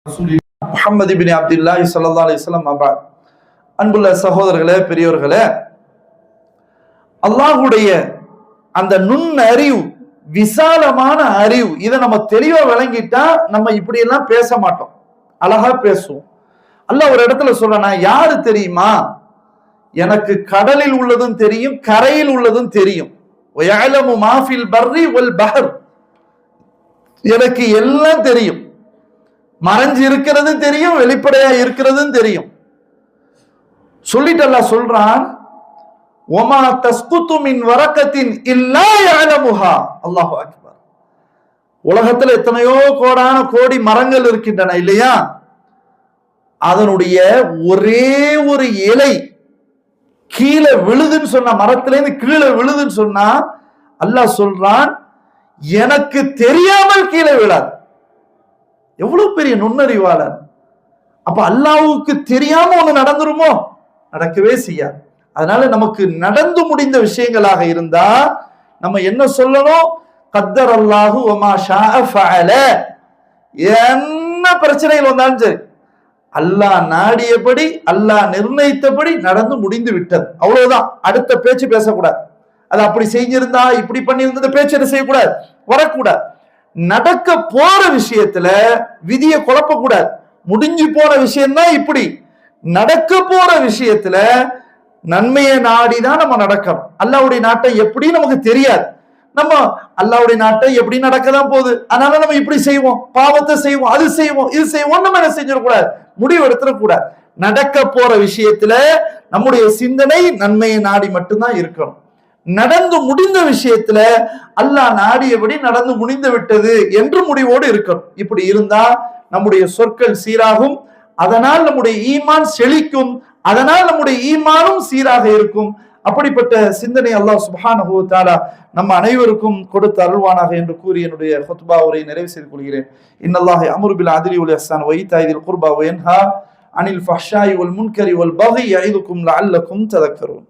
முஹம்மது இப்னு அப்துல்லாஹி ஸல்லல்லாஹு அலைஹி வஸல்லம் அபாத். அன்புள்ள சகோதரர்களே, பெரியோர்களே, அல்லாஹ்வுடைய அந்த நுண் அறிவு, விசாலமான அறிவு, இதை நம்ம தெளிவா விளங்கிட்டா நம்ம இப்படி எல்லாம் பேச மாட்டோம், அழகா பேசுவோம். அல்லாஹ் ஒரு இடத்துல சொல்றானா, யாரு தெரியுமா, எனக்கு கடலில் உள்ளதும் தெரியும் கரையில் உள்ளதும் தெரியும். வயஅலமு மா ஃபில் பர்ரி வல் பஹர், எனக்கு எல்லாம் தெரியும், மறைஞ்சு இருக்கிறதும் தெரியும், வெளிப்படையா இருக்கிறதும் தெரியும். சொல்லிட்டு அல்லாஹ் சொல்றான், ஒமா தஸ்குத்து மின் வரக்கத்தின் இல்லா யஅலமுஹா. அல்லாஹு அக்பர். உலகத்துல எத்தனையோ கோடான கோடி மரங்கள் இருக்கின்றன இல்லையா, அதனுடைய ஒரே ஒரு இலை கீழே விழுதுன்னு சொன்னா, மரத்திலேருந்து கீழே விழுதுன்னு சொன்னா, அல்லாஹ் சொல்றான், எனக்கு தெரியாமல் கீழே விழாது. எவ்வளவு பெரிய நுண்ணறிவாளர். அப்ப அல்லாஹ்வுக்கு தெரியாம ஒண்ணு நடந்துருமோ? நடக்கவே செய்யாது. அதனால நமக்கு நடந்து முடிந்த விஷயங்களாக இருந்தா நம்ம என்ன சொல்லணும்? கத்தர் அல்லாஹு வமா ஷாஅ ஃபஅல. என்ன பிரச்சனைகள் வந்தாலும் சரி, அல்லாஹ் நாடியபடி, அல்லாஹ் நிர்ணயித்தபடி நடந்து முடிந்து விட்டது, அவ்வளவுதான். அடுத்த பேச்சு பேசக்கூடாது. அது அப்படி செஞ்சிருந்தா, இப்படி பண்ணியிருந்த பேச்சு என்ன செய்யக்கூடாது, வரக்கூடாது. நடக்க போற விஷயத்துல விதியை குழப்ப கூடாது. முடிஞ்சு போன விஷயம்தான் இப்படி. நடக்க போற விஷயத்துல நன்மையை நாடிதான் நம்ம நடக்கணும். அல்லாஹ்வுடைய நாட்டம் எப்படி நமக்கு தெரியாது. நம்ம அல்லாஹ்வுடைய நாட்டம் எப்படி நடக்கதான் போகுது, அதனால நம்ம இப்படி செய்வோம், பாவத்தை செய்வோம், அது செய்வோம், இது செய்வோம், நம்ம என்ன செஞ்சிடக்கூடாது, முடிவு எடுத்துடக்கூடாது. நடக்க போற விஷயத்துல நம்முடைய சிந்தனை நன்மையை நாடி மட்டும்தான் இருக்கணும். நடந்து முடிந்த விஷயத்துல அல்லாஹ் நாடியபடி நடந்து முடிந்து விட்டது என்று முடிவோடு இருக்கணும். இப்படி இருந்தா நம்முடைய சொற்கள் சீராகும், அதனால் நம்முடைய ஈமான் செழிக்கும், அதனால் நம்முடைய ஈமானும் சீராக இருக்கும். அப்படிப்பட்ட சிந்தனை அல்லாஹ் சுப்ஹானஹு வ தஆலா நம்ம அனைவருக்கும் கொடுத்து அருள்வானாக என்று கூறி என்னுடைய குத்பா உரையை நிறைவு செய்து கொள்கிறேன். இன்னல்லாஹ யஅமுரு பில் அத்லி வல் இஹ்சான் வ ஈதாஇ தில் குர்பா வ யன்ஹா அனில் ஃபஹ்ஷாஇ வல் முன்கரி வல் பகி யஇதுக்கும் லஅல்லக்கும் ததக்கரூன்.